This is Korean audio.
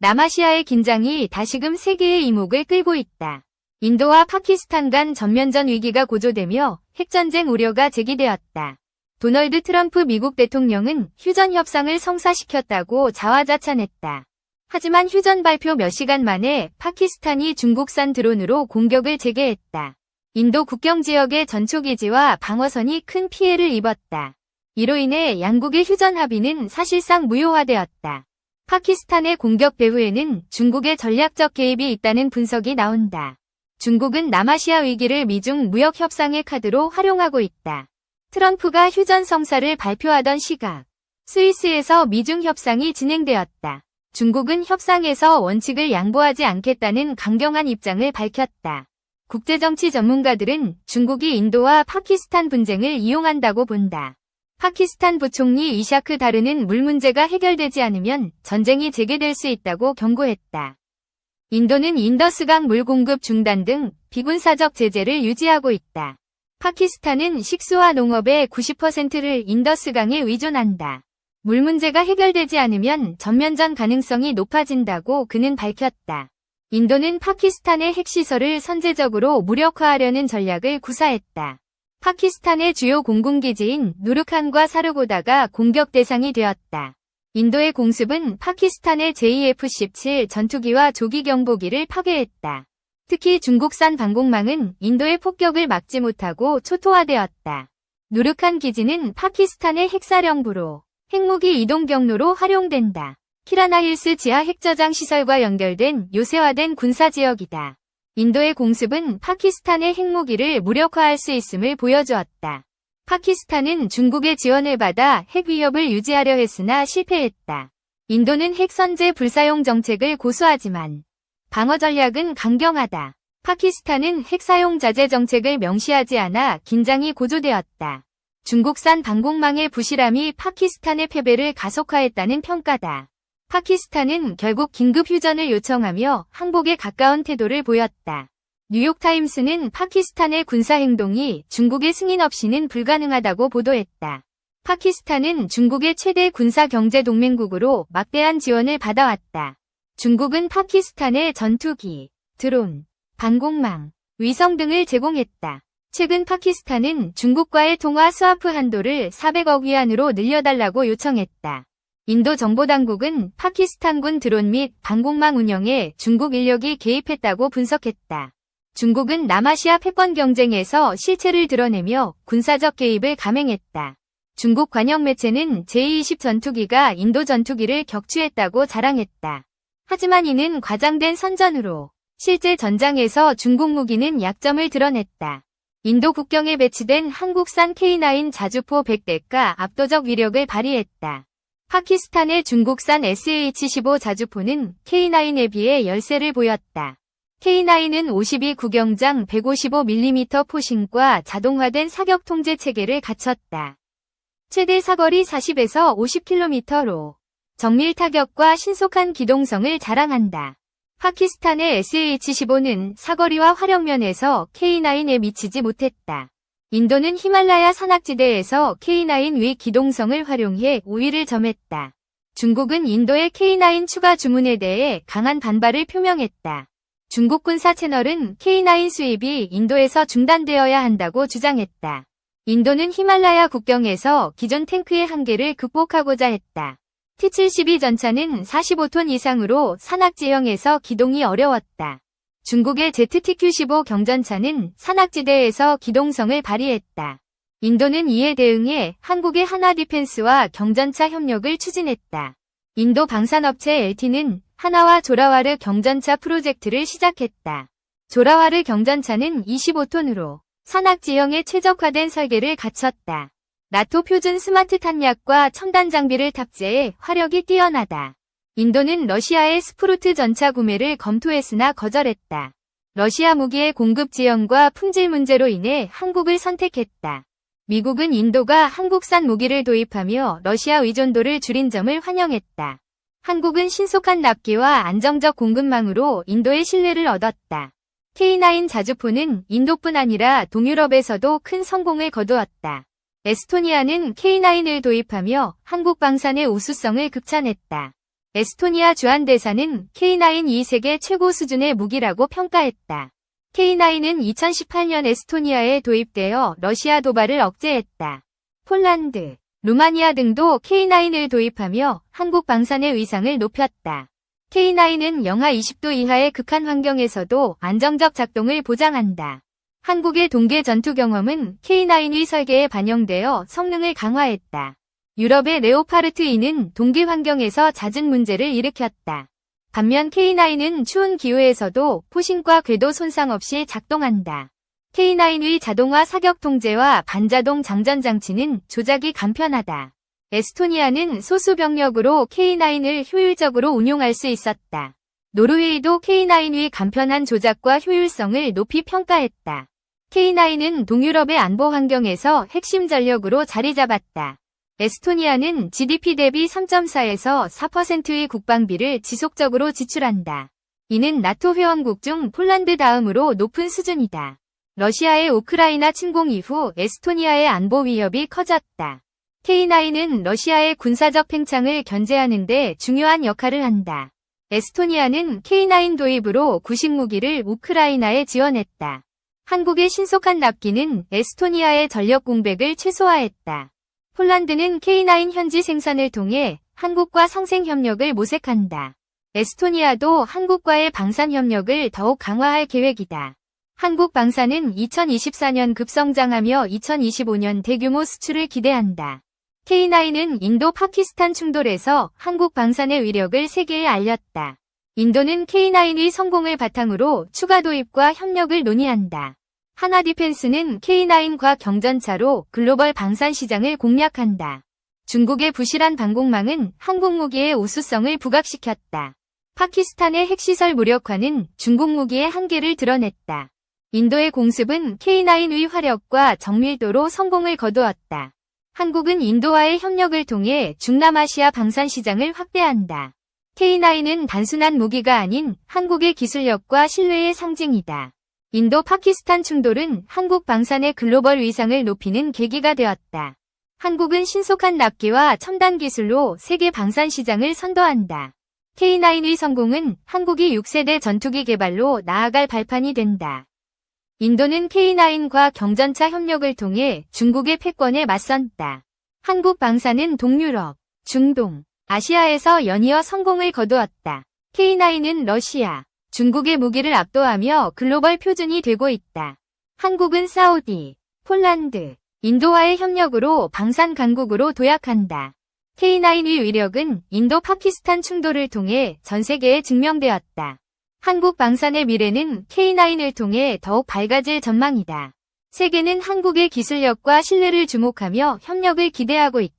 남아시아의 긴장이 다시금 세계의 이목을 끌고 있다. 인도와 파키스탄 간 전면전 위기가 고조되며 핵전쟁 우려가 제기되었다. 도널드 트럼프 미국 대통령은 휴전 협상을 성사시켰다고 자화자찬했다. 하지만 휴전 발표 몇 시간 만에 파키스탄이 중국산 드론으로 공격을 재개했다. 인도 국경 지역의 전초기지와 방어선이 큰 피해를 입었다. 이로 인해 양국의 휴전 합의는 사실상 무효화되었다. 파키스탄의 공격 배후에는 중국의 전략적 개입이 있다는 분석이 나온다. 중국은 남아시아 위기를 미중 무역 협상의 카드로 활용하고 있다. 트럼프가 휴전 성사를 발표하던 시각, 스위스에서 미중 협상이 진행되었다. 중국은 협상에서 원칙을 양보하지 않겠다는 강경한 입장을 밝혔다. 국제정치 전문가들은 중국이 인도와 파키스탄 분쟁을 이용한다고 본다. 파키스탄 부총리 이샤크 다르는 물 문제가 해결되지 않으면 전쟁이 재개될 수 있다고 경고했다. 인도는 인더스강 물 공급 중단 등 비군사적 제재를 유지하고 있다. 파키스탄은 식수와 농업의 90%를 인더스강에 의존한다. 물 문제가 해결되지 않으면 전면전 가능성이 높아진다고 그는 밝혔다. 인도는 파키스탄의 핵시설을 선제적으로 무력화하려는 전략을 구사했다. 파키스탄의 주요 공군기지인 누르칸과 사르고다가 공격 대상이 되었다. 인도의 공습은 파키스탄의 JF-17 전투기와 조기 경보기를 파괴했다. 특히 중국산 방공망은 인도의 폭격을 막지 못하고 초토화되었다. 누르칸 기지는 파키스탄의 핵사령부로 핵무기 이동 경로로 활용된다. 키라나힐스 지하 핵저장 시설과 연결된 요새화된 군사지역이다. 인도의 공습은 파키스탄의 핵무기를 무력화할 수 있음을 보여주었다. 파키스탄은 중국의 지원을 받아 핵 위협을 유지하려 했으나 실패했다. 인도는 핵 선제 불사용 정책을 고수하지만 방어 전략은 강경하다. 파키스탄은 핵 사용 자제 정책을 명시하지 않아 긴장이 고조되었다. 중국산 방공망의 부실함이 파키스탄의 패배를 가속화했다는 평가다. 파키스탄은 결국 긴급 휴전을 요청하며 항복에 가까운 태도를 보였다. 뉴욕타임스는 파키스탄의 군사행동이 중국의 승인 없이는 불가능하다고 보도했다. 파키스탄은 중국의 최대 군사 경제 동맹국으로 막대한 지원을 받아왔다. 중국은 파키스탄에 전투기, 드론, 방공망, 위성 등을 제공했다. 최근 파키스탄은 중국과의 통화 스와프 한도를 400억 위안으로 늘려달라고 요청했다. 인도 정보당국은 파키스탄군 드론 및 방공망 운영에 중국 인력이 개입했다고 분석했다. 중국은 남아시아 패권 경쟁에서 실체를 드러내며 군사적 개입을 감행했다. 중국 관영 매체는 제-20 전투기가 인도 전투기를 격추했다고 자랑했다. 하지만 이는 과장된 선전으로 실제 전장에서 중국 무기는 약점을 드러냈다. 인도 국경에 배치된 한국산 K9 자주포 100대가 압도적 위력을 발휘했다. 파키스탄의 중국산 SH-15 자주포는 K9에 비해 열세를 보였다. K9은 52 구경장 155mm 포신과 자동화된 사격 통제 체계를 갖췄다. 최대 사거리 40에서 50km로 정밀 타격과 신속한 기동성을 자랑한다. 파키스탄의 SH-15는 사거리와 활용면에서 K9에 미치지 못했다. 인도는 히말라야 산악지대에서 K9 위 기동성을 활용해 우위를 점했다. 중국은 인도의 K9 추가 주문에 대해 강한 반발을 표명했다. 중국 군사 채널은 K9 수입이 인도에서 중단되어야 한다고 주장했다. 인도는 히말라야 국경에서 기존 탱크의 한계를 극복하고자 했다. T-72 전차는 45톤 이상으로 산악지형에서 기동이 어려웠다. 중국의 ZTQ-15 경전차는 산악지대에서 기동성을 발휘했다. 인도는 이에 대응해 한국의 한화디펜스와 경전차 협력을 추진했다. 인도 방산업체 LT는 하나와 조라와르 경전차 프로젝트를 시작했다. 조라와르 경전차는 25톤으로 산악지형에 최적화된 설계를 갖췄다. 나토 표준 스마트 탄약과 첨단 장비를 탑재해 화력이 뛰어나다. 인도는 러시아의 스프루트 전차 구매를 검토했으나 거절했다. 러시아 무기의 공급 지연과 품질 문제로 인해 한국을 선택했다. 미국은 인도가 한국산 무기를 도입하며 러시아 의존도를 줄인 점을 환영했다. 한국은 신속한 납기와 안정적 공급망으로 인도의 신뢰를 얻었다. K9 자주포는 인도뿐 아니라 동유럽에서도 큰 성공을 거두었다. 에스토니아는 K9을 도입하며 한국 방산의 우수성을 극찬했다. 에스토니아 주한대사는 K9이 세계 최고 수준의 무기라고 평가했다. K9은 2018년 에스토니아에 도입되어 러시아 도발을 억제했다. 폴란드, 루마니아 등도 K9을 도입하며 한국 방산의 위상을 높였다. K9은 영하 20도 이하의 극한 환경에서도 안정적 작동을 보장한다. 한국의 동계 전투 경험은 K9의 설계에 반영되어 성능을 강화했다. 유럽의 레오파르트 2는 동계 환경에서 잦은 문제를 일으켰다. 반면 K9은 추운 기후에서도 포신과 궤도 손상 없이 작동한다. K9의 자동화 사격 통제와 반자동 장전 장치는 조작이 간편하다. 에스토니아는 소수 병력으로 K9을 효율적으로 운용할 수 있었다. 노르웨이도 K9의 간편한 조작과 효율성을 높이 평가했다. K9은 동유럽의 안보 환경에서 핵심 전력으로 자리 잡았다. 에스토니아는 GDP 대비 3.4에서 4%의 국방비를 지속적으로 지출한다. 이는 나토 회원국 중 폴란드 다음으로 높은 수준이다. 러시아의 우크라이나 침공 이후 에스토니아의 안보 위협이 커졌다. K9은 러시아의 군사적 팽창을 견제하는 데 중요한 역할을 한다. 에스토니아는 K9 도입으로 구식 무기를 우크라이나에 지원했다. 한국의 신속한 납기는 에스토니아의 전력 공백을 최소화했다. 폴란드는 K9 현지 생산을 통해 한국과 상생 협력을 모색한다. 에스토니아도 한국과의 방산 협력을 더욱 강화할 계획이다. 한국 방산은 2024년 급성장하며 2025년 대규모 수출을 기대한다. K9은 인도 파키스탄 충돌에서 한국 방산의 위력을 세계에 알렸다. 인도는 K9의 성공을 바탕으로 추가 도입과 협력을 논의한다. 하나디펜스는 K9과 경전차로 글로벌 방산 시장을 공략한다. 중국의 부실한 방공망은 한국 무기의 우수성을 부각시켰다. 파키스탄의 핵시설 무력화는 중국 무기의 한계를 드러냈다. 인도의 공습은 K9의 화력과 정밀도로 성공을 거두었다. 한국은 인도와의 협력을 통해 중남아시아 방산 시장을 확대한다. K9은 단순한 무기가 아닌 한국의 기술력과 신뢰의 상징이다. 인도 파키스탄 충돌은 한국 방산의 글로벌 위상을 높이는 계기가 되었다. 한국은 신속한 납기와 첨단 기술로 세계 방산 시장을 선도한다. K9의 성공은 한국이 6세대 전투기 개발로 나아갈 발판이 된다. 인도는 K9과 경전차 협력을 통해 중국의 패권에 맞선다. 한국 방산은 동유럽, 중동, 아시아에서 연이어 성공을 거두었다. K9은 러시아, 중국의 무기를 압도하며 글로벌 표준이 되고 있다. 한국은 사우디, 폴란드, 인도와의 협력으로 방산 강국으로 도약한다. K9의 위력은 인도 파키스탄 충돌을 통해 전 세계에 증명되었다. 한국 방산의 미래는 K9을 통해 더욱 밝아질 전망이다. 세계는 한국의 기술력과 신뢰를 주목하며 협력을 기대하고 있다.